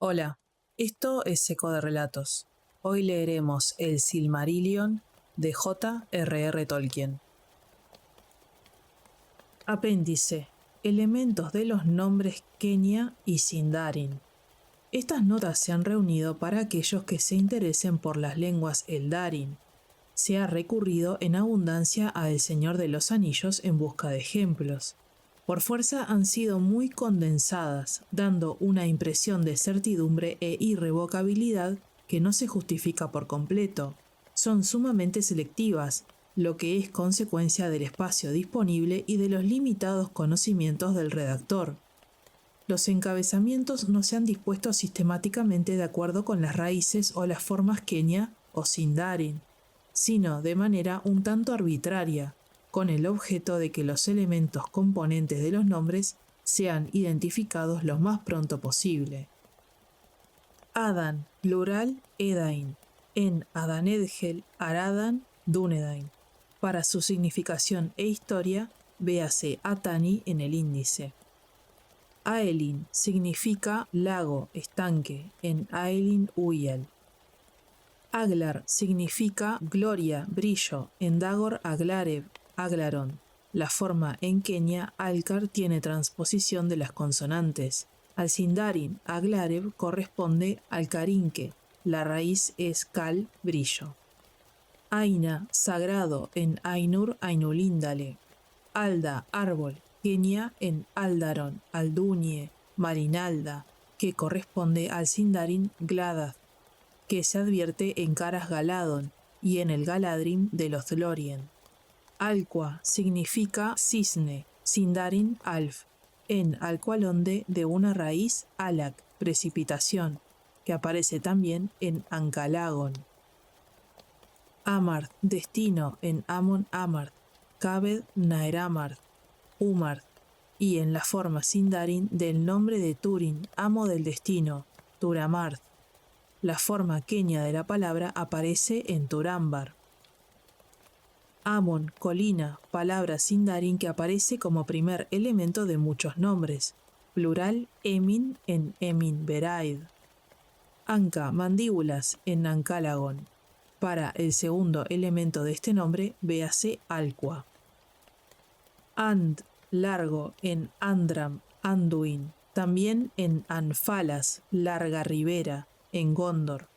Hola, esto es Eco de Relatos. Hoy leeremos El Silmarillion de J.R.R. Tolkien. Apéndice. Elementos de los nombres Quenya y Sindarin. Estas notas se han reunido para aquellos que se interesen por las lenguas Eldarin. Se ha recurrido en abundancia a El Señor de los Anillos en busca de ejemplos. Por fuerza han sido muy condensadas, dando una impresión de certidumbre e irrevocabilidad que no se justifica por completo. Son sumamente selectivas, lo que es consecuencia del espacio disponible y de los limitados conocimientos del redactor. Los encabezamientos no se han dispuesto sistemáticamente de acuerdo con las raíces o las formas Quenya o Sindarin, sino de manera un tanto arbitraria, con el objeto de que los elementos componentes de los nombres sean identificados lo más pronto posible. Adan, plural Edain, en Adanedhel, Aradan, Dúnedain. Para su significación e historia, véase Atani en el índice. Aelin significa lago, estanque, en Aelin Uyel. Aglar significa gloria, brillo, en Dagor Aglarev, Aglaron. La forma en Quenya Alcar tiene transposición de las consonantes. Al Sindarin Aglarev corresponde al Carinque. La raíz es Cal, brillo. Aina, sagrado, en Ainur Ainulindale. Alda, árbol, Quenya en Aldaron, Aldunie, Marinalda, que corresponde al Sindarin Gladath, que se advierte en Caras Galadon y en el Galadrim de los Lorien. Alqua significa cisne, Sindarin Alf, en Alqualonde de una raíz Alak, precipitación, que aparece también en Ancalagon. Amarth, destino, en Amon Amarth, Cabed Naeramarth, Umarth, y en la forma Sindarin del nombre de Turin, amo del destino, Turamarth. La forma Quenya de la palabra aparece en Turambar. Amon, colina, palabra Sindarin que aparece como primer elemento de muchos nombres, plural Emin en Emin Beraid. Anca, mandíbulas, en Ancalagon. Para el segundo elemento de este nombre, véase Alqua. And, largo, en Andram, Anduin. También en Anfalas, larga ribera, en Gondor.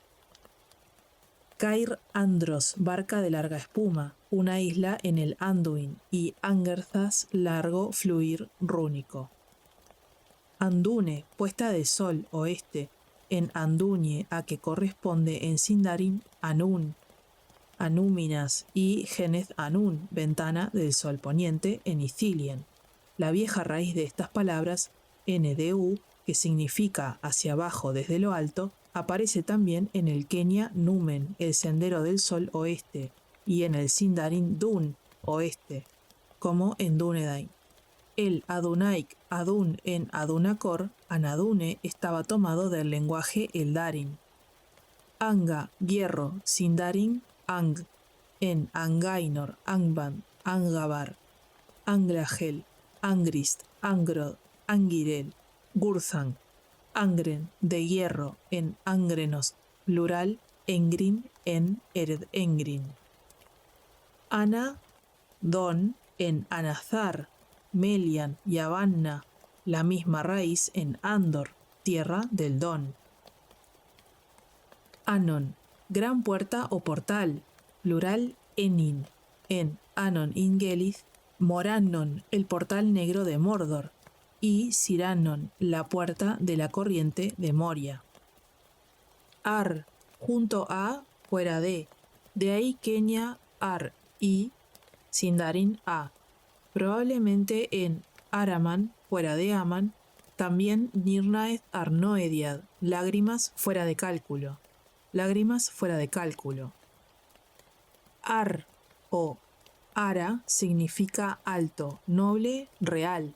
Cair Andros, barca de larga espuma, una isla en el Anduin, y Angerthas, largo fluir rúnico. Andune, puesta de sol, oeste, en Andunie, a que corresponde en Sindarin Anun, Anúminas, y Geneth Anun, ventana del sol poniente, en Ithilien. La vieja raíz de estas palabras, NDU, que significa hacia abajo desde lo alto, aparece también en el Quenya Numen, el sendero del sol oeste, y en el Sindarin Dun, oeste, como en Dúnedain. El Adunaik Adun en Adunacor, Anadune, estaba tomado del lenguaje Eldarin. Anga, hierro, Sindarin, Ang, en Angainor, Angband, Angabar, Anglahel, Angrist, Angrod, Angirel, Gurthang, Angren, de hierro, en Angrenos, plural, Engrin, en Ered Engrin. Ana, Don, en Anazar, Melian y Avanna, la misma raíz en Andor, tierra del Don. Anon, gran puerta o portal, plural Enin, en Anon Ingelith, Morannon, el portal negro de Mordor, y Sirannon, la puerta de la corriente de Moria. Ar, junto a, fuera de ahí Quenya Ar, y Sindarin A. Probablemente en Araman, fuera de Aman, también Nirnaeth Arnoediad, lágrimas fuera de cálculo. Lágrimas fuera de cálculo. Ar o Ara significa alto, noble, real.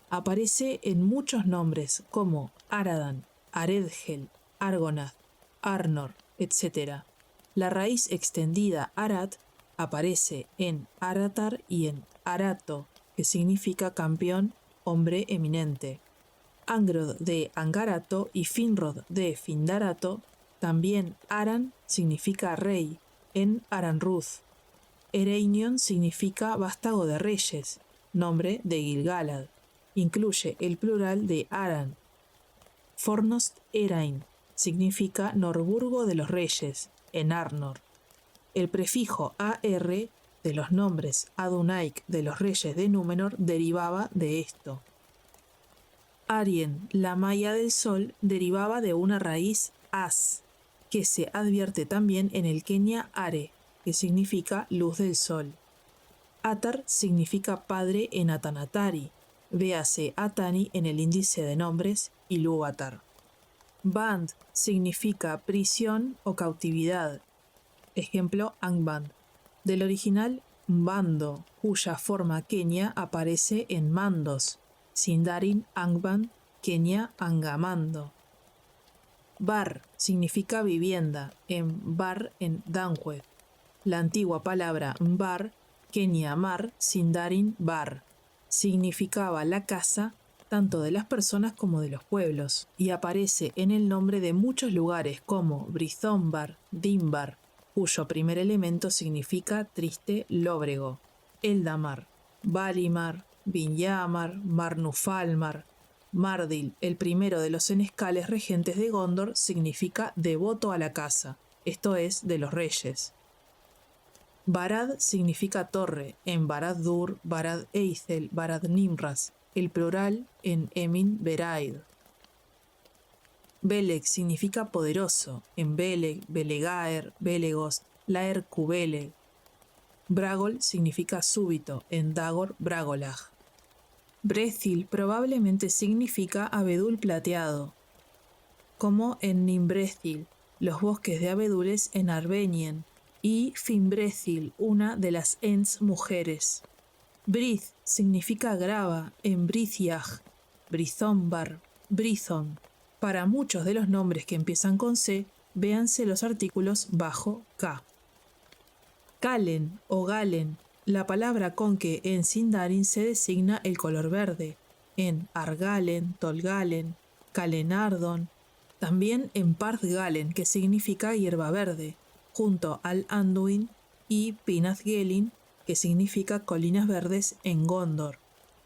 Aparece en muchos nombres como Aradan, Aredhel, Argonath, Arnor, etc. La raíz extendida Arat aparece en Aratar y en Arato, que significa campeón, hombre eminente. Angrod de Angarato y Finrod de Findarato. También Aran significa rey en Aranruth. Ereinion significa vástago de reyes, nombre de Gil-galad. Incluye el plural de Aran. Fornost Erain significa Norburgo de los reyes, en Arnor. El prefijo AR de los nombres Adunaik de los reyes de Númenor derivaba de esto. Arien, la maya del sol, derivaba de una raíz as, que se advierte también en el quenya Are, que significa luz del sol. Atar significa padre en Atanatari, véase Atani en el índice de nombres Ilúvatar. Band significa prisión o cautividad, ejemplo Angband, del original Mbando, cuya forma quenya aparece en Mandos, Sindarin Angband, quenya Angamando. Bar significa vivienda, en Bar en Danwedd. La antigua palabra Mbar, quenya Mar, Sindarin Bar, significaba la casa tanto de las personas como de los pueblos, y aparece en el nombre de muchos lugares como Brizombar, Dimbar, cuyo primer elemento significa triste lóbrego, Eldamar, Valimar, Vinyamar, Marnufalmar. Mardil, el primero de los senescales regentes de Gondor, significa devoto a la casa, esto es, de los reyes. Barad significa torre, en Barad-dûr, Barad-eithel, Barad-nimraz, el plural en Emin Beraid. Beleg significa poderoso, en Beleg, Belegaer, Belegost, Laer Cubeleg. Bragol significa súbito, en Dagor, Bragolag. Brethil probablemente significa abedul plateado, como en Nimbrethil, los bosques de abedules en Arbenien, y Finbrethil, una de las Ents mujeres. Brith significa grava en Brithiach, Brizombar, Brithon. Para muchos de los nombres que empiezan con C, véanse los artículos bajo K. Kalen o Galen, la palabra con que en Sindarin se designa el color verde, en Argalen, Tolgalen, Kalenardon, también en Parthgalen, que significa hierba verde, junto al Anduin, y Pinathgelin, que significa colinas verdes en Gondor.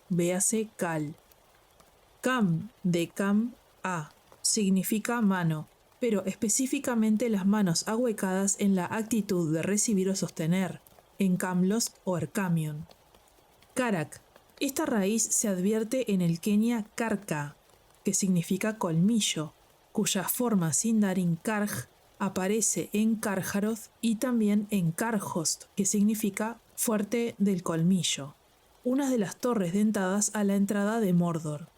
Véase Kal. Kam de Kam A significa mano, pero específicamente las manos ahuecadas en la actitud de recibir o sostener, en Camlost o Erkamion. Karak. Esta raíz se advierte en el quenya Karka, que significa colmillo, cuya forma Sindarin Karj aparece en Karjaroth y también en Karhost, que significa fuerte del colmillo, una de las torres dentadas a la entrada de Mordor.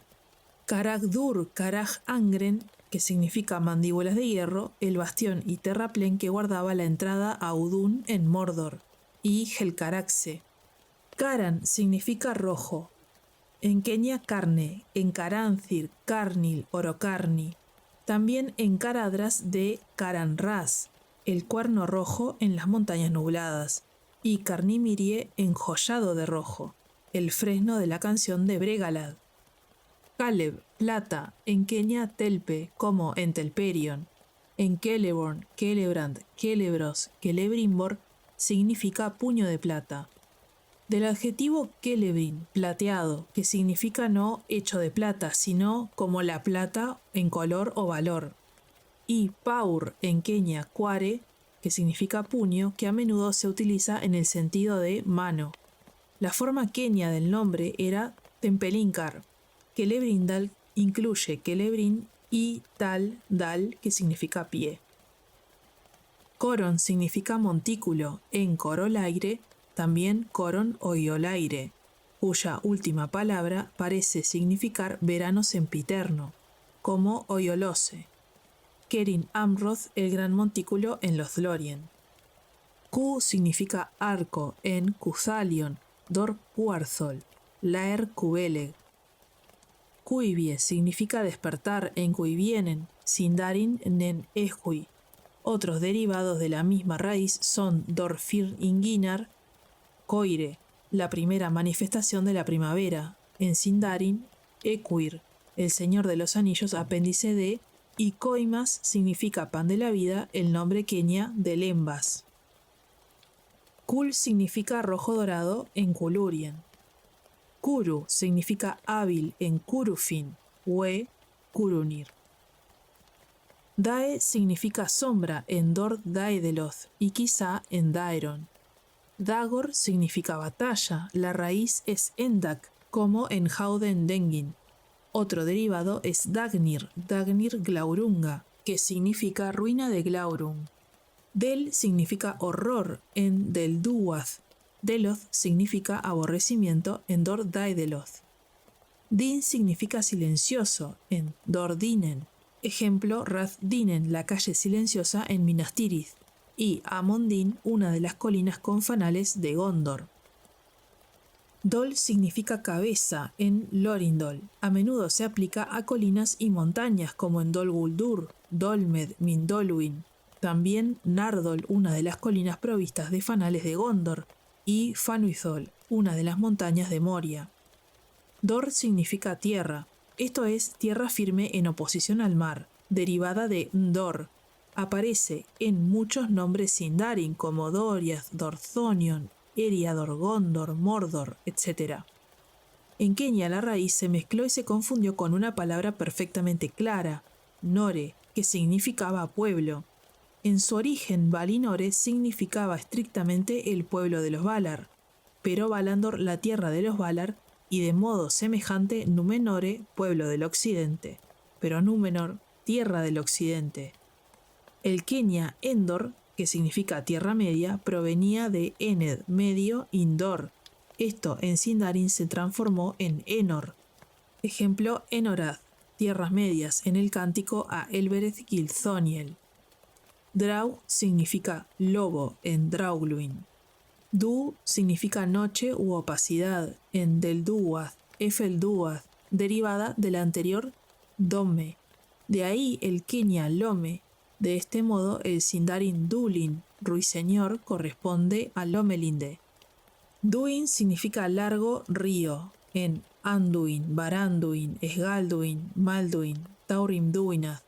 Karak-dur Karaj Angren, que significa mandíbulas de hierro, el bastión y terraplén que guardaba la entrada a Udún en Mordor, y Helcaraxe. Karan significa rojo, en quenya carne, en Caranthir, Carnil, Orocarni. También en Caradras de Caranraz, el cuerno rojo en las montañas nubladas, y Carnimirie enjollado de rojo, el fresno de la canción de Bregalad. Caleb, plata, en quenya Telpe, como en Telperion. En Celeborn, Celebrand, Celebros, Celebrimbor, significa puño de plata. Del adjetivo Celebrin, plateado, que significa no hecho de plata, sino como la plata en color o valor. Y Paur, en quenya Cuare, que significa puño, que a menudo se utiliza en el sentido de mano. La forma quenya del nombre era Tempelinkar. Celebrindal incluye Celebrin y Dal, que significa pie. Coron significa montículo, en Corolaire, también Coron o Iolaire, cuya última palabra parece significar verano sempiterno, como Oyolose. Kerin Amroth, el gran montículo en los Lorien. Q significa arco en Cuthalion, Dor Cuarzol, Laer Cubeleg. Cuivie significa despertar en Cuivienen, Sindarin Nen Ehui. Otros derivados de la misma raíz son Dorfir Inginar, Coire, la primera manifestación de la primavera, en Sindarin, Equir, el Señor de los Anillos, apéndice D, y Coimas significa pan de la vida, el nombre quenya de Lembas. Kul significa rojo dorado en Kulurien. Kuru significa hábil en Kurufin, We, Kurunir. Dae significa sombra en Dord Daedeloth y quizá en Daeron. Dagor significa batalla, la raíz es Endak, como en Howden Dengin. Otro derivado es Dagnir, Dagnir Glaurunga, que significa ruina de Glaurung. Del significa horror en Delduath. Deloth significa aborrecimiento en Dord Daedeloth. Din significa silencioso en Dordinen. Ejemplo, Rath Dinen, la calle silenciosa en Minas Tirith, y Amon-Din, una de las colinas con fanales de Gondor. Dol significa cabeza en Lorindol. A menudo se aplica a colinas y montañas como en Dol Guldur, Dolmed, Mindolluin. También Nardol, una de las colinas provistas de fanales de Gondor, y Fanuithol, una de las montañas de Moria. Dor significa tierra. Esto es tierra firme en oposición al mar, derivada de Ndor. Aparece en muchos nombres Sindarin como Doriath, Dorthonion, Eriador, Gondor, Mordor, etc. En Quenya la raíz se mezcló y se confundió con una palabra perfectamente clara, Nore, que significaba pueblo. En su origen, Valinore significaba estrictamente el pueblo de los Valar, pero Valandor la tierra de los Valar, y de modo semejante Númenore, pueblo del occidente, pero Númenor, tierra del occidente. El quenya Endor, que significa tierra media, provenía de Ened, medio, Indor. Esto en Sindarin se transformó en Enor. Ejemplo, Enorath, tierras medias, en el cántico a Elbereth Gilthoniel. Drau significa lobo en Draugluin. Du significa noche u opacidad en Delduath, Efelduath, derivada de la anterior Dome. De ahí el quenya Lome. De este modo el Sindarin Dulin, ruiseñor, corresponde a Lomelinde. Duin significa largo río en Anduin, Baranduin, Esgalduin, Malduin, Taurim-Duinath.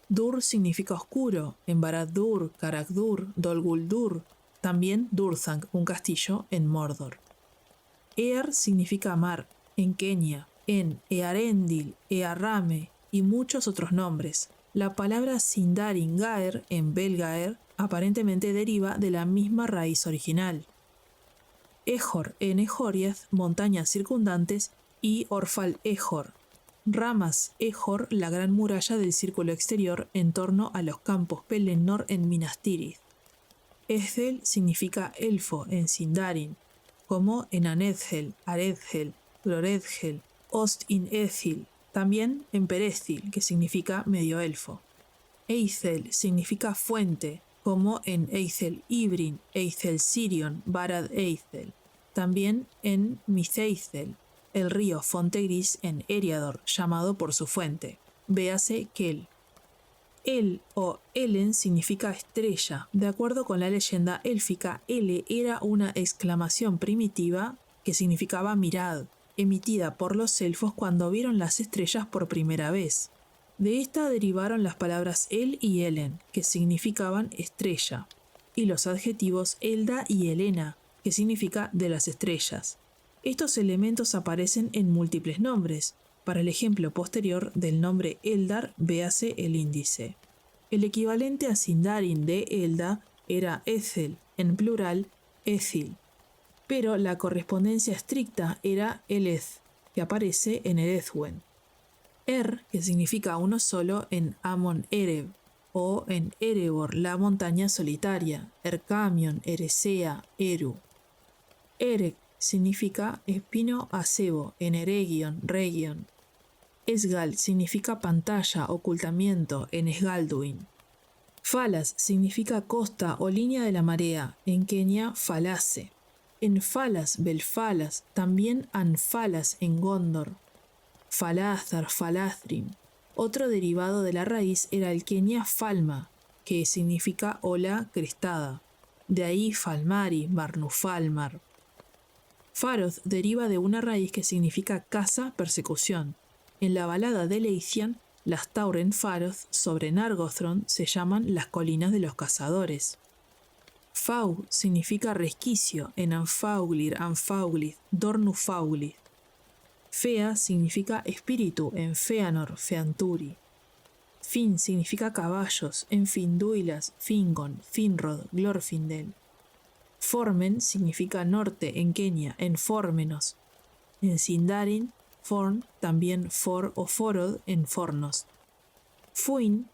Dur significa oscuro en Barad-dûr, Carak-dûr, Dol Guldur, también Durzang, un castillo en Mordor. Ear significa mar en Quenya, en Earendil, Earrame y muchos otros nombres. La palabra Sindarin Gaer en Belgaer aparentemente deriva de la misma raíz original. Ejor en Ejoriath, montañas circundantes, y Orfal Ejor. Ramas Ejor, la gran muralla del círculo exterior en torno a los campos Pelennor en Minas Tirith. Ethel significa elfo en Sindarin, como en Anedhel, Aredhel, Gloredhel, Ost in Ethil, también en Perethil, que significa medio elfo. Eithel significa fuente, como en Eithel Ibrin, Eithel Sirion, Barad Eithel. También en Mitheithel, el río Fonte Gris en Eriador, llamado por su fuente. Véase Kel. El o Elen significa estrella. De acuerdo con la leyenda élfica, Ele era una exclamación primitiva que significaba mirad, emitida por los elfos cuando vieron las estrellas por primera vez. De esta derivaron las palabras El y Elen, que significaban estrella, y los adjetivos Elda y Elena, que significa de las estrellas. Estos elementos aparecen en múltiples nombres. Para el ejemplo posterior del nombre Eldar, véase el índice. El equivalente a Sindarin de Elda era Ethel, en plural, Ethil. Pero la correspondencia estricta era Eleth, que aparece en Erethwen. Que significa uno solo en Amon Ereb, o en Erebor, la montaña solitaria, Erkamion, Eresea, Eru. Erek significa espino acebo en Eregion, Region. Esgal significa pantalla, ocultamiento en Esgalduin. Falas significa costa o línea de la marea, en Quenya Falase. En Falas, Belfalas, también Anfalas en Gondor. Falazar, Falathrim. Otro derivado de la raíz era el quenya Falma, que significa ola crestada. De ahí Falmari, Barnufalmar. Faroth deriva de una raíz que significa caza, persecución. En la balada de Leithian, las Tauren Faroth sobre Nargothrond se llaman las colinas de los cazadores. Fau significa resquicio en Anfauglir, Anfauglith, Dornufauglith. Fea significa espíritu en Feanor, Feanturi. Fin significa caballos en Finduilas, Fingon, Finrod, Glorfindel. Formen significa norte en Quenya, en Formenos. En Sindarin, Forn, también For o Forod en Fornos. Fuin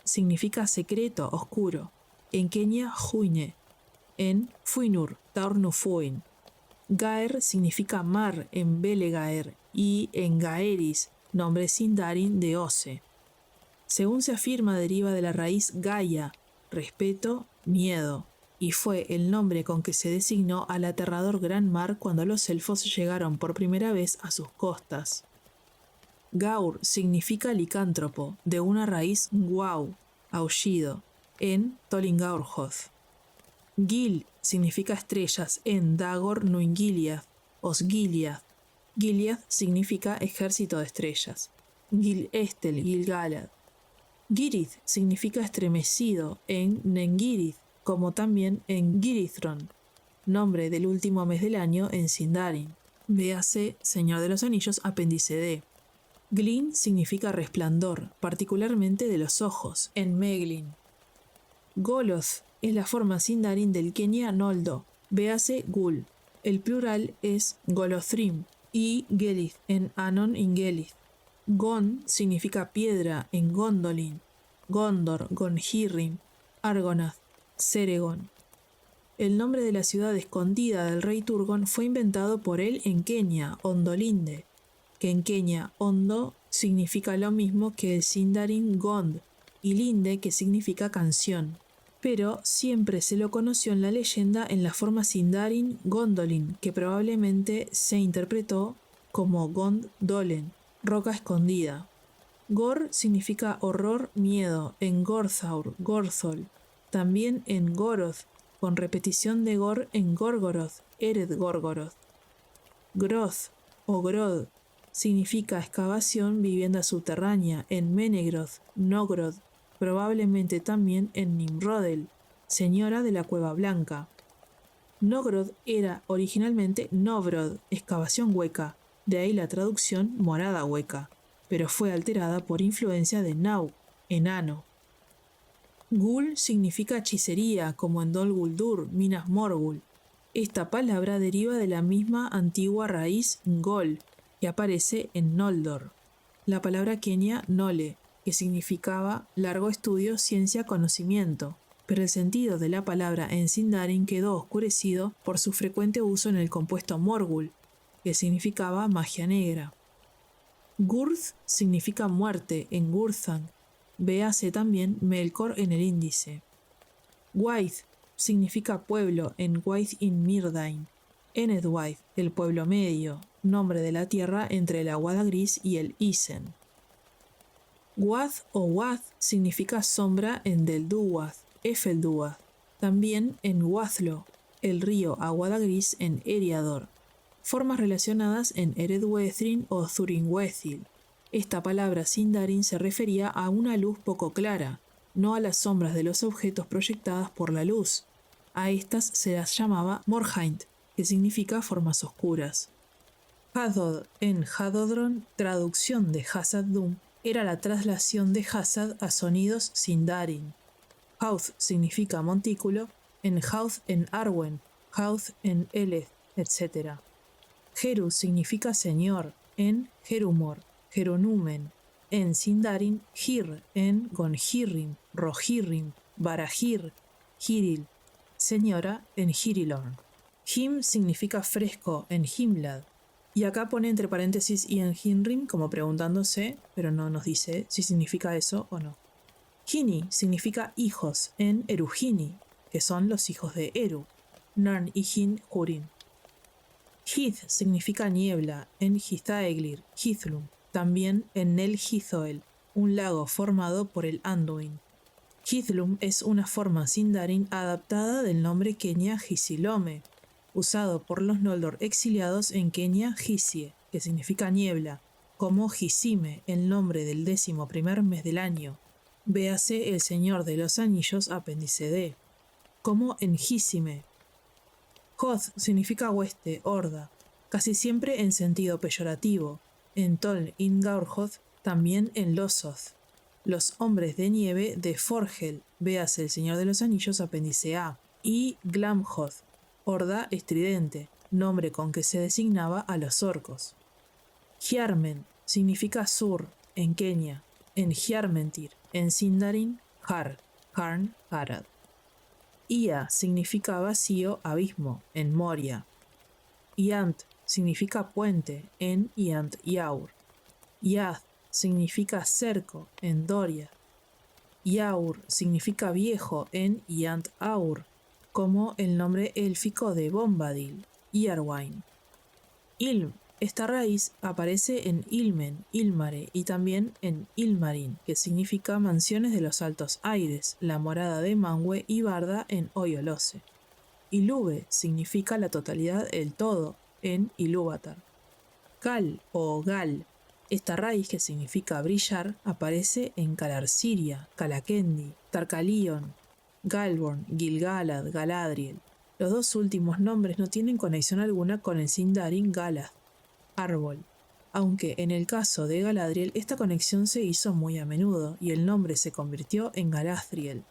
significa secreto, oscuro. En Quenya, Huine. En Fuinur, Taurnufuin. Gaer significa mar en Belegaer y en Gaeris, nombre Sindarin de Ose. Según se afirma, deriva de la raíz Gaia, respeto, miedo, y fue el nombre con que se designó al aterrador gran mar cuando los elfos llegaron por primera vez a sus costas. Gaur significa licántropo, de una raíz Ngwau, aullido, en Tollingaurhoth. Gil significa estrellas en Dagor Nuingiliath, Osgiliath. Gilead significa ejército de estrellas. Gil Estel, Gilgalad. Girith significa estremecido en Nengirith, como también en Girithron, nombre del último mes del año en Sindarin. Véase Señor de los Anillos, apéndice D. Glin significa resplandor, particularmente de los ojos, en Meglin. Goloth es la forma Sindarin del Quenya Noldo, véase Gul. El plural es Golothrim y Gelith en Anon Ingelith. Gon significa piedra en Gondolin, Gondor, Gonhirrim, Argonath, Ceregon. El nombre de la ciudad escondida del rey Turgon fue inventado por él en Quenya, Ondolinde, que en Quenya Ondo significa lo mismo que el Sindarin Gond y Linde, que significa canción. Pero siempre se lo conoció en la leyenda en la forma Sindarin Gondolin, que probablemente se interpretó como Gond-Dolen, roca escondida. Gor significa horror, miedo, en Gorthaur, Gorthol, también en Goroth, con repetición de Gor en Gorgoroth, Ered Gorgoroth. Groth o Grod significa excavación, vivienda subterránea, en Menegroth, Nogrod, probablemente también en Nimrodel, señora de la Cueva Blanca. Nogrod era originalmente Novrod, excavación hueca, de ahí la traducción morada hueca, pero fue alterada por influencia de Nau, enano. Gul significa hechicería, como en Dol Guldur, Minas Morgul. Esta palabra deriva de la misma antigua raíz Ngol, que aparece en Noldor. La palabra quenya Nole, que significaba largo estudio, ciencia, conocimiento, pero el sentido de la palabra en Sindarin quedó oscurecido por su frecuente uso en el compuesto Morgul, que significaba magia negra. Gurth significa muerte en Gurthang, véase también Melkor en el índice. Waith significa pueblo en Waith in Mirdain, Enedwaith, el pueblo medio, nombre de la tierra entre el Aguada Gris y el Isen. Wath o Wath significa sombra en Delduwath, Efelduath, también en Wathlo, el río Aguada Gris en Eriador. Formas relacionadas en Eredwethrin o Thuringwethil. Esta palabra Sindarin se refería a una luz poco clara, no a las sombras de los objetos proyectadas por la luz. A estas se las llamaba Morhaint, que significa formas oscuras. Hadod en Hadodron, traducción de Hazad-dûm, era la traslación de Hazad a sonidos Sindarin. Hauth significa montículo, en Hauth en Arwen, Hauth en Eleth, etc. Heru significa señor, en Herumor, Herunumen, en Sindarin Hir, en Gonhirrim, Rohirrim, Barahir, Hiril, señora, en Hirilorn. Him significa fresco, en Himlad. Y acá pone entre paréntesis y en Hinrim como preguntándose, pero no nos dice si significa eso o no. Hini significa hijos en Eruhini, que son los hijos de Eru, Narn y Hin Hurin. Hith significa niebla en Hithaeglir, Hithlum, también en Nel Hithoel, un lago formado por el Anduin. Hithlum es una forma Sindarin adaptada del nombre quenya Hisilome, usado por los Noldor exiliados en Quenya Hisie, que significa niebla, como Hisime, el nombre del 11º mes del año, véase El Señor de los Anillos, apéndice D, como en Hisime. Hoth significa hueste, horda, casi siempre en sentido peyorativo, en Tol Ingaurhoth, también en Losoth. Los hombres de nieve de Forgel, véase El Señor de los Anillos, apéndice A, y Glamhoth, horda estridente, nombre con que se designaba a los orcos. Hjarmen significa sur, en Kenia, en Hjarmentir, en Sindarin, Har, Harn, Harad. Ia significa vacío, abismo, en Moria. Iant significa puente, en Iant Yaur. Yath significa cerco, en Doria. Yaur significa viejo, en Iant Aur, como el nombre élfico de Bombadil, Iarwain. Ilm, esta raíz aparece en Ilmen, Ilmare y también en Ilmarin, que significa mansiones de los altos aires, la morada de Manwë y Barda en Oyolose. Ilúbe significa la totalidad, el todo, en Ilúvatar. Gal o Gal, esta raíz que significa brillar, aparece en Calarsiria, Calakendi, Tarkalion, Galborn, Gil-galad, Galadriel. Los dos últimos nombres no tienen conexión alguna con el Sindarin Galath, árbol, aunque en el caso de Galadriel esta conexión se hizo muy a menudo y el nombre se convirtió en Galadriel.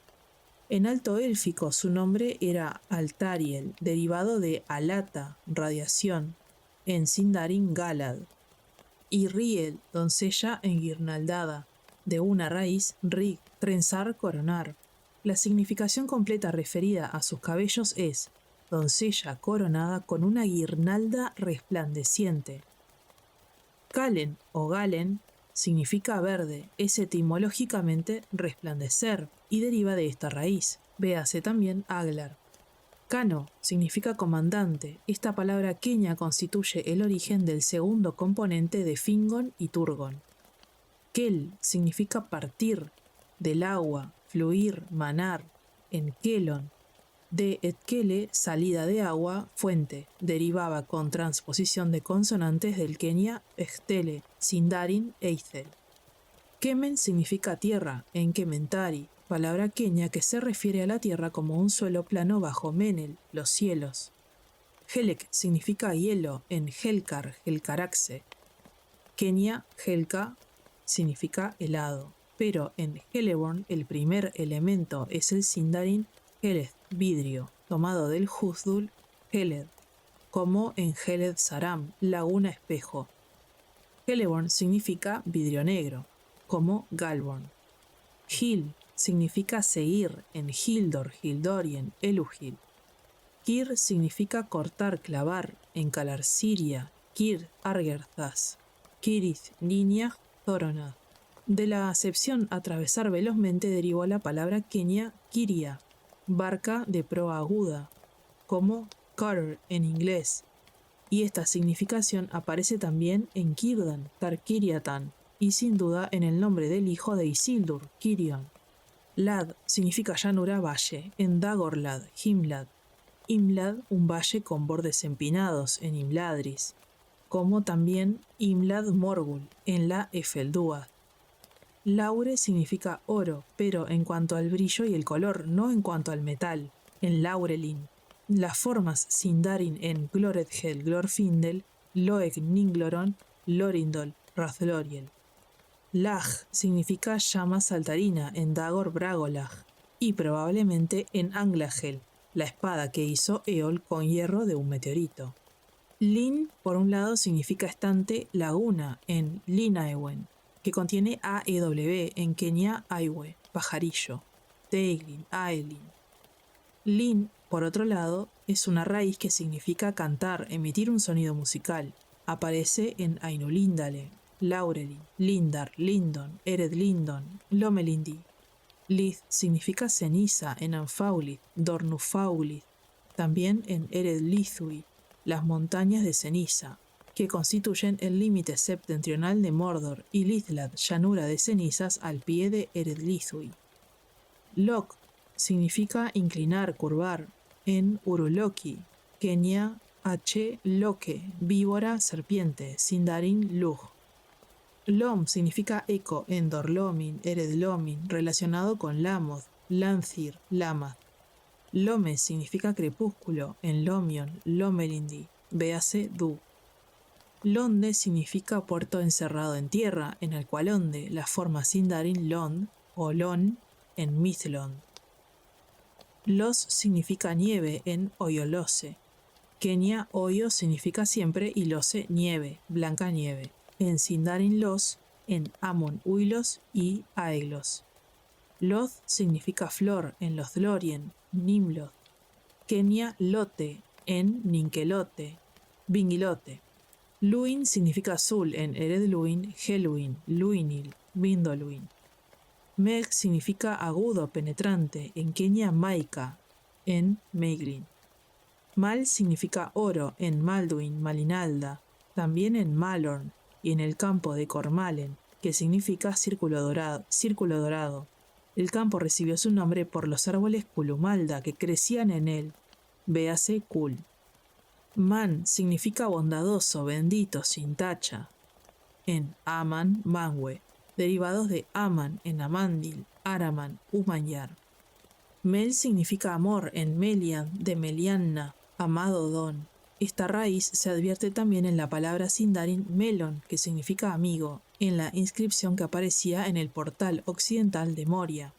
En alto élfico su nombre era Altariel, derivado de Alata, radiación, en Sindarin Galad, y Riel, doncella enguirnaldada, de una raíz rig, trenzar, coronar. La significación completa referida a sus cabellos es doncella coronada con una guirnalda resplandeciente. Galen o Galen significa verde, es etimológicamente resplandecer y deriva de esta raíz. Véase también Aglar. Kano significa comandante. Esta palabra quenya constituye el origen del segundo componente de Fingon y Turgon. Kel significa partir, del agua, fluir, manar, en Kelon. De Etkele, salida de agua, fuente, derivaba con transposición de consonantes del quenya Estele, Sindarin e Ithel. Kemen significa tierra, en Kementari, palabra quenya que se refiere a la tierra como un suelo plano bajo Menel, los cielos. Helek significa hielo, en Helkar, Helcaraxe. Kenya, Helka, significa helado, pero en Celeborn el primer elemento es el Sindarin Heleth, vidrio, tomado del Huzdul Heled, como en Heled Saram, laguna espejo. Celeborn significa vidrio negro, como Galborn. Hil significa seguir, en Hildor, Hildorien, Eluhil. Kir significa cortar, clavar, en Calarsiria, Kir Argerthas, Kirith, Niña, Thoronad. De la acepción atravesar velozmente derivó la palabra quenya Kiria, barca de proa aguda, como cutter en inglés, y esta significación aparece también en Círdan, Tarkiriatan, y sin duda en el nombre del hijo de Isildur, Cirion. Lad significa llanura, valle, en Dagorlad, Himlad. Imlad, un valle con bordes empinados, en Imladris, como también Imlad Morgul, en la Efeldúad. Laure significa oro, pero en cuanto al brillo y el color, no en cuanto al metal, en Laurelin. Las formas Sindarin en Gloredhel, Glorfindel, Loeg Ningloron, Lorindol, Rathloriel. Lag significa llama saltarina en Dagor Bragolag y probablemente en Anglagel, la espada que hizo Eol con hierro de un meteorito. Lin, por un lado, significa estante, laguna en Linaewen, que contiene AEW en Kenya Aiwe, pajarillo, Teiglin, Aelin. Lin, por otro lado, es una raíz que significa cantar, emitir un sonido musical. Aparece en Ainulindale, Laurelin, Lindar, Lindon, Ered Lindon, Lomelindi. Lith significa ceniza en Anfaulith, Dornufaulith, también en Ered Lithui, las montañas de ceniza, que constituyen el límite septentrional de Mordor, y Lithlad, llanura de cenizas al pie de Ered Lithui. Lok significa inclinar, curvar, en Uruloki, Kenya H. Loke, víbora, serpiente, Sindarin Lug. Lom significa eco en Dorlomin, Eredlomin, relacionado con Lamoth, Lanthir, Lamath. Lome significa crepúsculo en Lomion, Lomelindi, véase Du. Londe significa puerto encerrado en tierra, en Alqualonde, la forma Sindarin Lond o Lon en Mithlond. Los significa nieve en Oyolose. Kenia, Oyo significa siempre y Lose, nieve, blanca nieve. En Sindarin Los, en Amon Uilos y Aeglos. Loth significa flor en Lothlorien, Nimloth. Kenia Lote en Ninkelote, Bingilote. Luin significa azul en Eredluin, Helluin, Luinil, Vindoluin. Meg significa agudo, penetrante en Kenia Maika, en Meiglin. Mal significa oro en Malduin, Malinalda, también en Malorn y en el campo de Cormalen, que significa círculo dorado. El campo recibió su nombre por los árboles Culumalda que crecían en él, véase Kul. Man significa bondadoso, bendito, sin tacha, en Aman, Manwe, derivados de Aman en Amandil, Araman, Umanyar. Mel significa amor en Melian, de Melianna, amado Don. Esta raíz se advierte también en la palabra Sindarin Melon, que significa amigo, en la inscripción que aparecía en el portal occidental de Moria.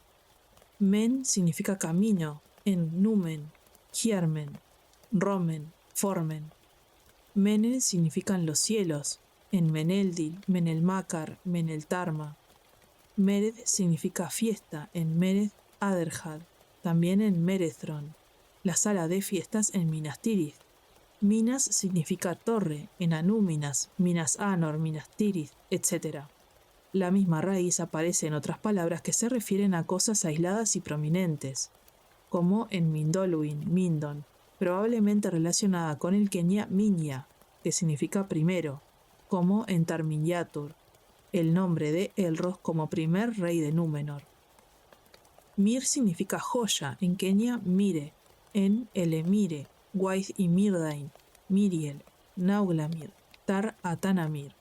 Men significa camino, en Numen, Hiermen, Romen, Formen. Menel significan los cielos, en Meneldil, Menelmácar, Meneltarma. Mered significa fiesta, en Mered Aderhad, también en Merethron, la sala de fiestas en Minas Tirith. Minas significa torre, en Anúminas, Minas Anor, Minas Tirith, etc. La misma raíz aparece en otras palabras que se refieren a cosas aisladas y prominentes, como en Mindoluin, Mindon, probablemente relacionada con el quenya Minya, que significa primero, como en Tarminyatur, el nombre de Elros como primer rey de Númenor. Mir significa joya, en Kenia Mire, en Elemire, Waith y Mirdain, Miriel, Nauglamir, Tar Atanamir.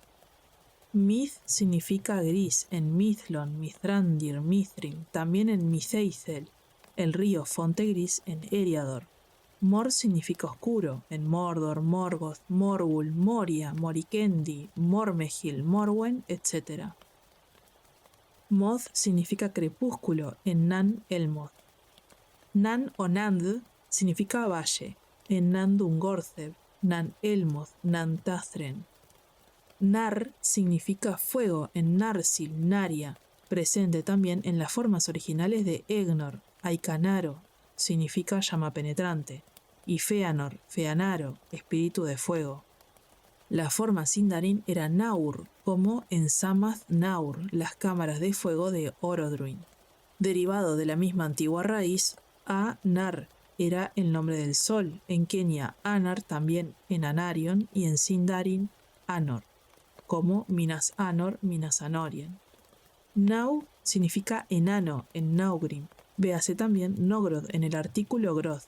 Mith significa gris, en Mithlon, Mithrandir, Mithrim, también en Mitheithel, el río Fonte Gris en Eriador. Mor significa oscuro, en Mordor, Morgoth, Morgul, Moria, Morikendi, Mormegil, Morwen, etc. Moth significa crepúsculo, en Nan Elmoth. Nan o Nand significa valle, en Nandungortheb, Nan Elmoth, Nan Tathren. Nar significa fuego, en Narsil, Naria, presente también en las formas originales de Egnor. Aikanaro significa llama penetrante, y Feanor, Feanaro, espíritu de fuego. La forma Sindarin era Naur, como en Samath Naur, las cámaras de fuego de Orodruin. Derivado de la misma antigua raíz, Nar era el nombre del sol, en Kenia Anar, también en Anarion, y en Sindarin Anor, como Minas Anor, Minas Anorien. Nau significa enano, en Naugrim, véase también Nogrod en el artículo Groth.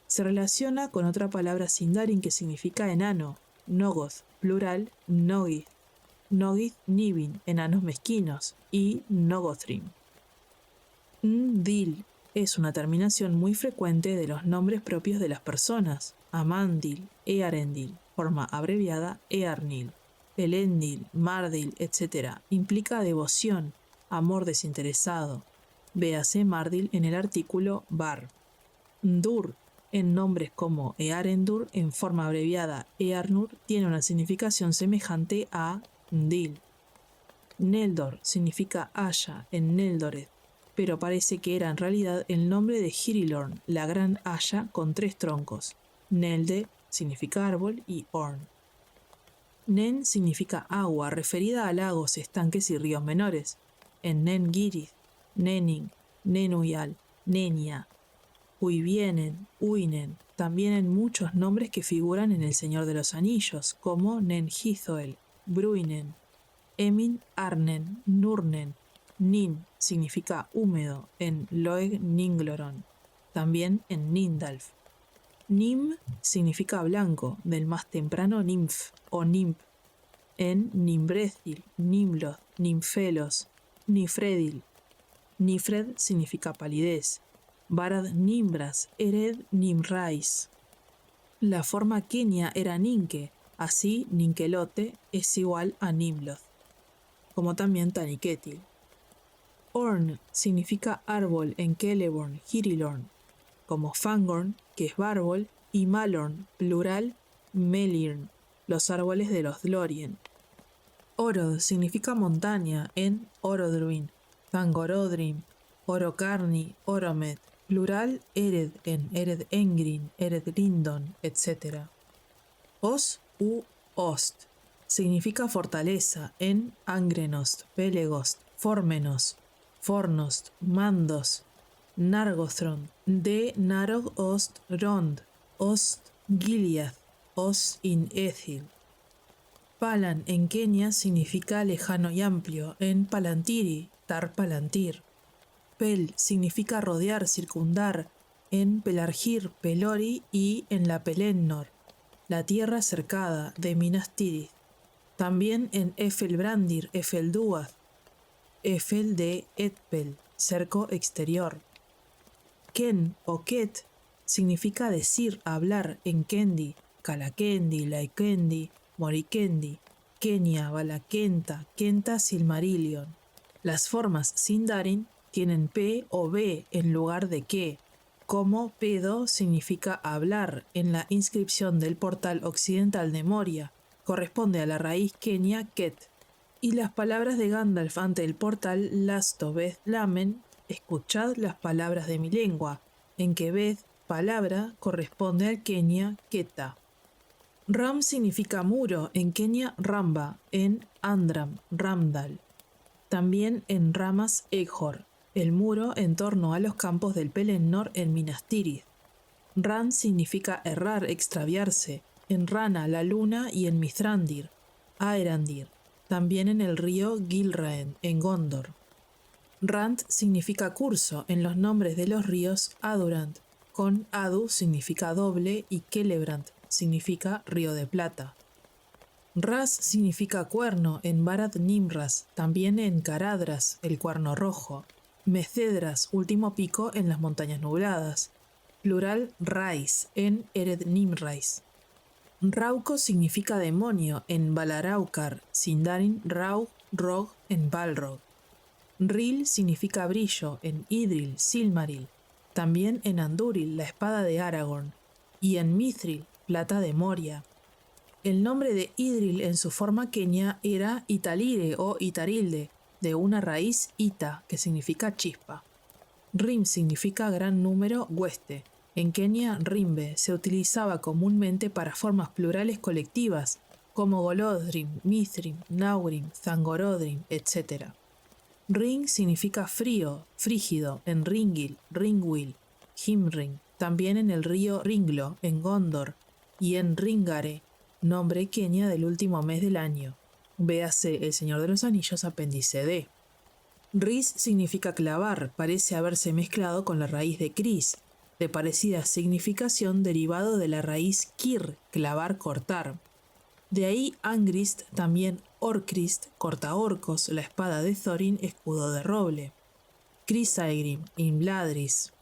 Se relaciona con otra palabra Sindarin que significa enano, Nogoth, plural, Nogith. Nogith Nibin, enanos mezquinos, y Nogothrim. Ndil es una terminación muy frecuente de los nombres propios de las personas. Amandil, Earendil, forma abreviada Earnil. Elendil, Mardil, etc. Implica devoción, amor desinteresado. Véase Mardil en el artículo Bar. Ndur, en nombres como Earendur, en forma abreviada Earnur, tiene una significación semejante a Ndil. Neldor significa haya en Neldoreth, pero parece que era en realidad el nombre de Hirilorn, la gran haya con 3 troncos. Nelde significa árbol y Orn. Nen significa agua, referida a lagos, estanques y ríos menores. En Nen-Girith, Nening, Nenuyal, Nenia, Uivienen, Uinen, también en muchos nombres que figuran en El Señor de los Anillos, como Nen-Hithoel, Bruinen, Emin, Arnen, Nurnen. Nin significa húmedo en Loeg Ningloron, también en Nindalf. Nim significa blanco, del más temprano Nymph o Nimp. en Nimbrethil, Nimloth, Nimfelos, Nifredil. Nifred significa palidez. Barad Nimbras, Ered Nimrais. La forma quenya era Ninke, así Ninkelote es igual a Nimloth, como también Taniketil. Orn significa árbol en Celeborn, Hirilorn, como Fangorn, que es bárbol, y Malorn, plural, Melirn, los árboles de los Lorien. Orod significa montaña en Orodruin, Tangorodrim, Orocarni, Oromet, plural Ered en Ered Engrin, Ered Lindon, etc. Os u Ost significa fortaleza en Angrenost, Pelegost, Formenos, Fornost, Mandos, Nargothrond, de Narog Ost Rond, Ost Gilead, Ost in Ethil. Palan en Kenia significa lejano y amplio en Palantiri, Tar Palantir. Pel significa rodear, circundar en Pelargir, Pelori y en la Pelennor, la tierra cercada de Minas Tirith. También en Efelbrandir, Efelduath, Efel de Etpel, cerco exterior. Ken o Ket significa decir, hablar en Kendi, Calakendi, Laikendi, Morikendi, Kenia, Valakenta, Kenta Silmarillion. Las formas Sindarin tienen P o B en lugar de que, como pedo significa hablar en la inscripción del portal occidental de Moria, corresponde a la raíz quenya Ket. Y las palabras de Gandalf ante el portal Lasto Beth Lamen, escuchad las palabras de mi lengua, en que Beth, palabra, corresponde al quenya Keta. Ram significa muro en quenya Ramba, en Andram, Ramdal. También en Ramas Ejor, el muro en torno a los campos del Pelennor en Minas Tirith. Ran significa errar, extraviarse, en Rana, la luna, y en Mithrandir, Aerandir, también en el río Gilraen, en Gondor. Rand significa curso en los nombres de los ríos Adurant, con Adu significa doble y Celebrant significa río de plata. Ras significa cuerno en Barad Nimras, también en Caradras, el cuerno rojo. Mecedras, último pico en las montañas nubladas. Plural Rais en Ered Nimrais. Rauco significa demonio en Balaraukar, Sindarin Raug, Rog en Balrog. Ril significa brillo en Idril, Silmaril, también en Andúril, la espada de Aragorn, y en Mithril, plata de Moria. El nombre de Idril en su forma quenya era Italire o Itarilde, de una raíz Ita, que significa chispa. Rim significa gran número, hueste. En Kenia, Rimbe se utilizaba comúnmente para formas plurales colectivas, como Golodrim, Mithrim, Naurim, Zangorodrim, etc. Ring significa frío, frígido, en Ringil, Ringwil, Himring, también en el río Ringlo, en Gondor, y en Ringare, nombre quenya del último mes del año. Véase El Señor de los Anillos, apéndice D. Riz significa clavar, parece haberse mezclado con la raíz de Cris, de parecida significación derivado de la raíz Kir, clavar, cortar. De ahí Angrist, también Orcrist, cortaorcos, la espada de Thorin, escudo de roble. Crisaegrim, Imladris.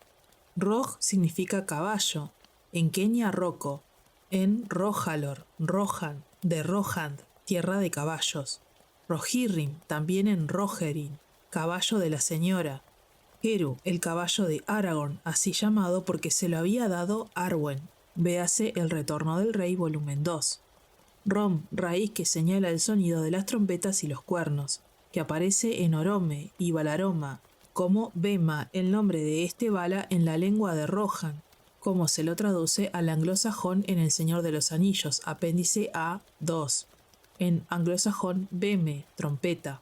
Rog significa caballo, en quenya Roco, en Rojalor, Rohan, de Rohand, tierra de caballos. Rohirrim, también en Rogerin, caballo de la señora. Eru, el caballo de Aragorn, así llamado porque se lo había dado Arwen. Véase El Retorno del Rey, volumen 2. Rom, raíz que señala el sonido de las trompetas y los cuernos, que aparece en Orome y Balaroma, como Bema, el nombre de este bala en la lengua de Rohan, como se lo traduce al anglosajón en El Señor de los Anillos, apéndice A2. En anglosajón, Beme, trompeta.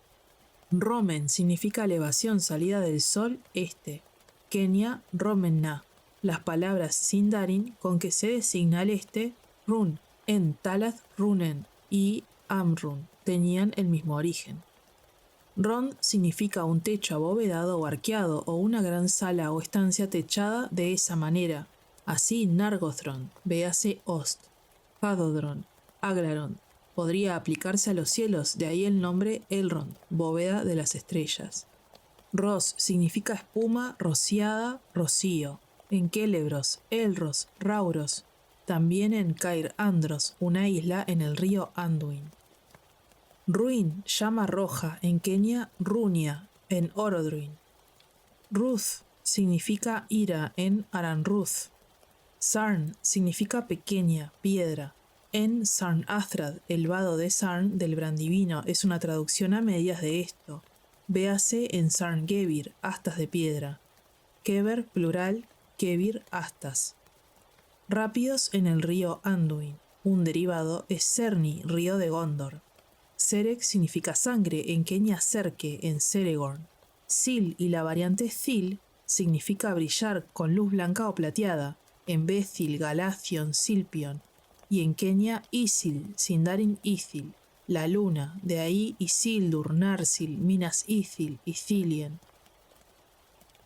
Romen significa elevación, salida del sol, este. Kenya, Romenna. Las palabras Sindarin con que se designa al este, Run, en Talath Runen y Amrun, tenían el mismo origen. Rond significa un techo abovedado o arqueado o una gran sala o estancia techada de esa manera. Así Nargothrond, véase Ost, Hadodron, Aglarond, podría aplicarse a los cielos, de ahí el nombre Elrond, bóveda de las estrellas. Ros significa espuma, rociada, rocío. En Célebros, Elros, Rauros. También en Cair Andros, una isla en el río Anduin. Ruin, llama roja, en Kenia, Runia, en Orodruin. Ruth significa ira, en Aranruth. Sarn significa pequeña, piedra. En Sarn-Athrad, el vado de Sarn del Brandivino, es una traducción a medias de esto. Véase en Sarn-Gebir, astas de piedra. Keber, plural, Kebir, astas. Rápidos en el río Anduin. Un derivado es Cerni, río de Gondor. Serek significa sangre, en Kenia Serke, en Ceregorn. Sil y la variante Zil significa brillar con luz blanca o plateada, en Bethil, Galacion, Silpion. Y en Kenia Isil, Sindarin Ithil, la luna, de ahí Isildur, Narsil, Minas Ithil, Ithilien.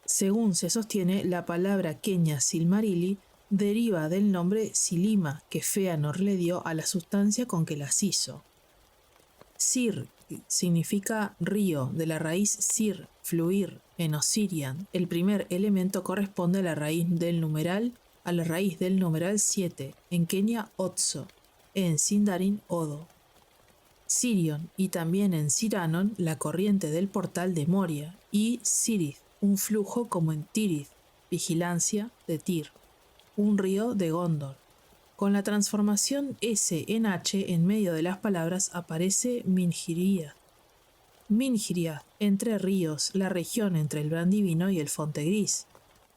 Según se sostiene, la palabra quenya Silmarili deriva del nombre Silima que Fëanor le dio a la sustancia con que las hizo. Sir significa río, de la raíz sir, fluir. En Osirian, el primer elemento corresponde a la raíz del numeral 7, en Kenia Otso, en Sindarin Odo. Sirion y también en Siranon, la corriente del portal de Moria, y Sirith, un flujo como en Tirith, vigilancia de Tyr, un río de Gondor. Con la transformación S en H en medio de las palabras aparece Minhiriath. Minhiriath, Entre Ríos, la región entre el Brandivino y el Fontegris.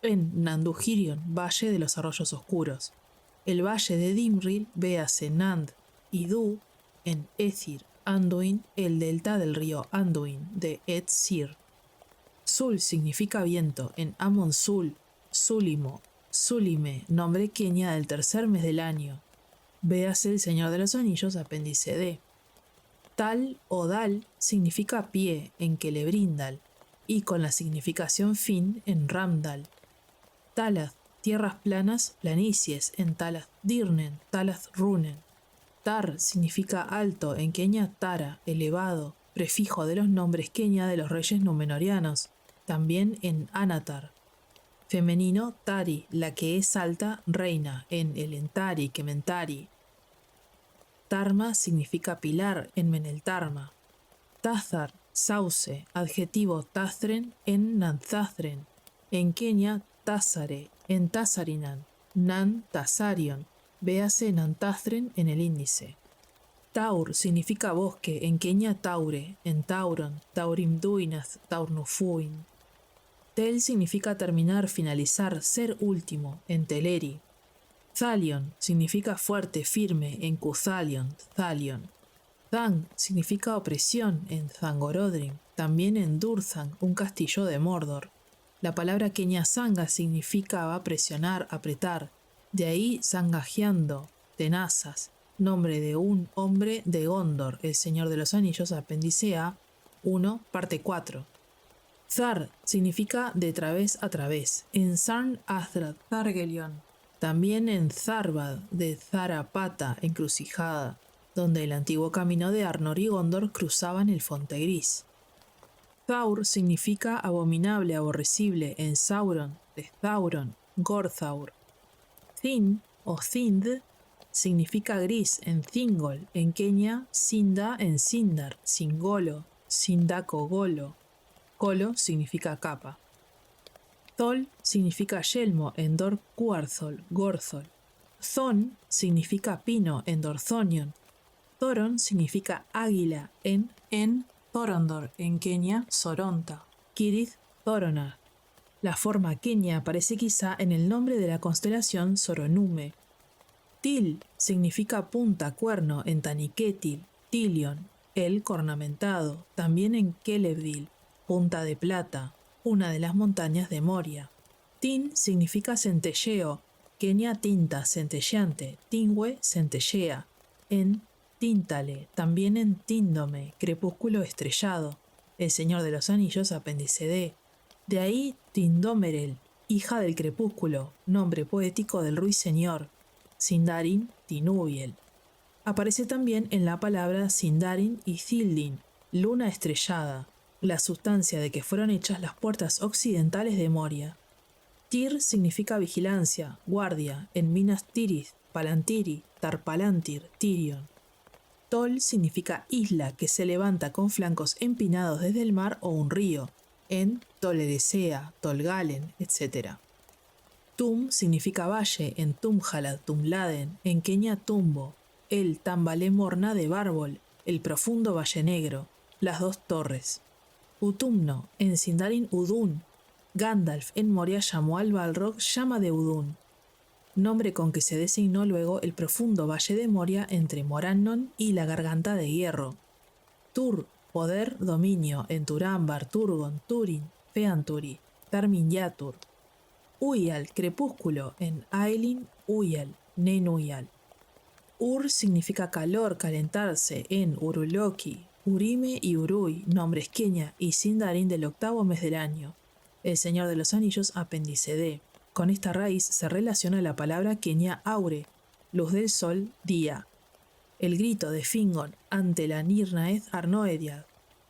En Nanduhirion, Valle de los Arroyos Oscuros. El valle de Dimril, véase Nand y Du, en Ethir, Anduin, el delta del río Anduin, de Ed-Sir. Sul significa viento, en Amon Sul, Sulimo, Sulime, nombre quenya del tercer mes del año. Véase El Señor de los Anillos, apéndice D. Tal o Dal significa pie, en Celebrindal, y con la significación fin en Ramdal. Talath, tierras planas, planicies, en Talath Dirnen, Talath Runen. Tar significa alto, en quenya Tara, elevado, prefijo de los nombres quenya de los reyes númenóreanos, también en Anatar. Femenino, Tari, la que es alta, reina, en Elentari, Kementari. Tarma significa pilar, en Meneltarma. Tazar, sauce, adjetivo Tazren, en Nanzazren. En Kenia, Tazare, en Tazarinan. Nan Tazarion, véase Nantazren en el índice. Taur significa bosque, en Kenia Taure, en Tauron, Taurimduinath, Taurnufuin. Tel significa terminar, finalizar, ser último, en Teleri. Thalion significa fuerte, firme, en Cuthalion, Thalion. Thang significa opresión, en Zangorodrim, también en Durthang, un castillo de Mordor. La palabra quenya Sanga significaba presionar, apretar, de ahí zangajeando, tenazas, nombre de un hombre de Gondor, el Señor de los Anillos, apéndice A, 1, parte 4. Zar significa de través a través, en Sarn-Athrad, Thargelion. También en Zarbad, de Zarapata, encrucijada, donde el antiguo camino de Arnor y Gondor cruzaban el Fontegris. Thaur significa abominable, aborrecible, en Sauron, de Thauron, Gorthaur. Thin o Thind significa gris, en Thingol, en Kenia Sinda, en Sindar, Singolo, Sindako Golo. Golo significa capa. Thol significa yelmo, en Dor Cuarthol, Gorthol. Thon significa pino, en Dorthonion. Thoron significa águila, en Thorondor, en Kenia Soronta. Kirith Thoronar. La forma quenya aparece quizá en el nombre de la constelación Soronume. Til significa punta, cuerno, en Taniquetil, Tilion, el cornamentado, también en Celebdil, punta de plata, una de las montañas de Moria. Tin significa centelleo, quenya tinta, centelleante, tingüe, centellea, en Tíntale, también en Tíndome, crepúsculo estrellado, el Señor de los Anillos, apéndice D. De ahí Tindómerel, hija del crepúsculo, nombre poético del ruiseñor. Sindarin, Tinubiel. Aparece también en la palabra Sindarin y Thildin, luna estrellada, la sustancia de que fueron hechas las puertas occidentales de Moria. Tir significa vigilancia, guardia, en Minas Tirith, Palantiri, Tarpalantir, Tirion. Tol significa isla que se levanta con flancos empinados desde el mar o un río, en Toledesea, Tolgalen, etc. Tum significa valle, en Tumjalad, Tumladen, en Kenia Tumbo, el Tambalemorna de Bárbol, el profundo Valle Negro, las dos torres. Utumno, en Sindarin Udún. Gandalf en Moria llamó al Balrog llama de Udún, nombre con que se designó luego el profundo valle de Moria entre Morannon y la Garganta de Hierro. Tur, poder, dominio, en Turambar, Turgon, Turin, Feanturi, Tarminyatur. Uyal, crepúsculo, en Aelin, Uyal, Nenuyal. Ur significa calor, calentarse, en Uruloki, Urime y Urui, nombres Quenya y Sindarin del octavo mes del año. El Señor de los Anillos, apéndice D. Con esta raíz se relaciona la palabra Quenya Aure, luz del sol, día. El grito de Fingon ante la Nirnaeth Arnoediad.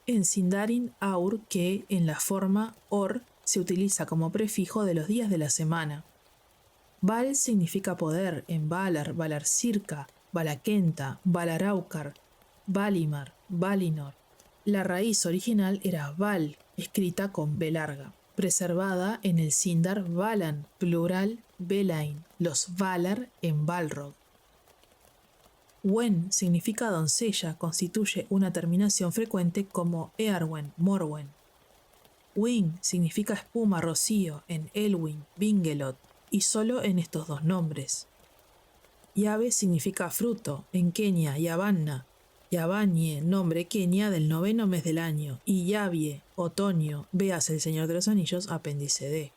En Sindarin Aur, que en la forma Or se utiliza como prefijo de los días de la semana. Val significa poder en Valar, Valarsirka, Valakenta, Valaraukar, Valimar, Valinor. La raíz original era Val, escrita con B larga, preservada en el Sindar Valan, plural Belain, los Valar en Balrog. Wen significa doncella, constituye una terminación frecuente como Earwen, Morwen. Wing significa espuma, rocío en Elwyn, Vingelot, y solo en estos dos nombres. Yave significa fruto en Quenya, Yavanna, Yavanye, nombre Quenya del noveno mes del año, y Yavie, otoño, veas El Señor de los Anillos, apéndice D.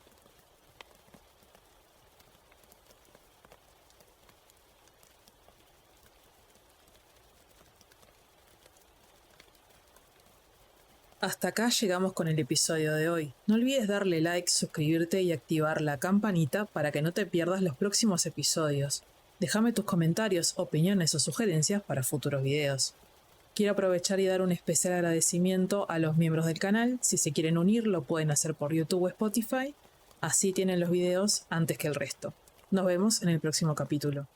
Hasta acá llegamos con el episodio de hoy. No olvides darle like, suscribirte y activar la campanita para que no te pierdas los próximos episodios. Déjame tus comentarios, opiniones o sugerencias para futuros videos. Quiero aprovechar y dar un especial agradecimiento a los miembros del canal. Si se quieren unir, lo pueden hacer por YouTube o Spotify. Así tienen los videos antes que el resto. Nos vemos en el próximo capítulo.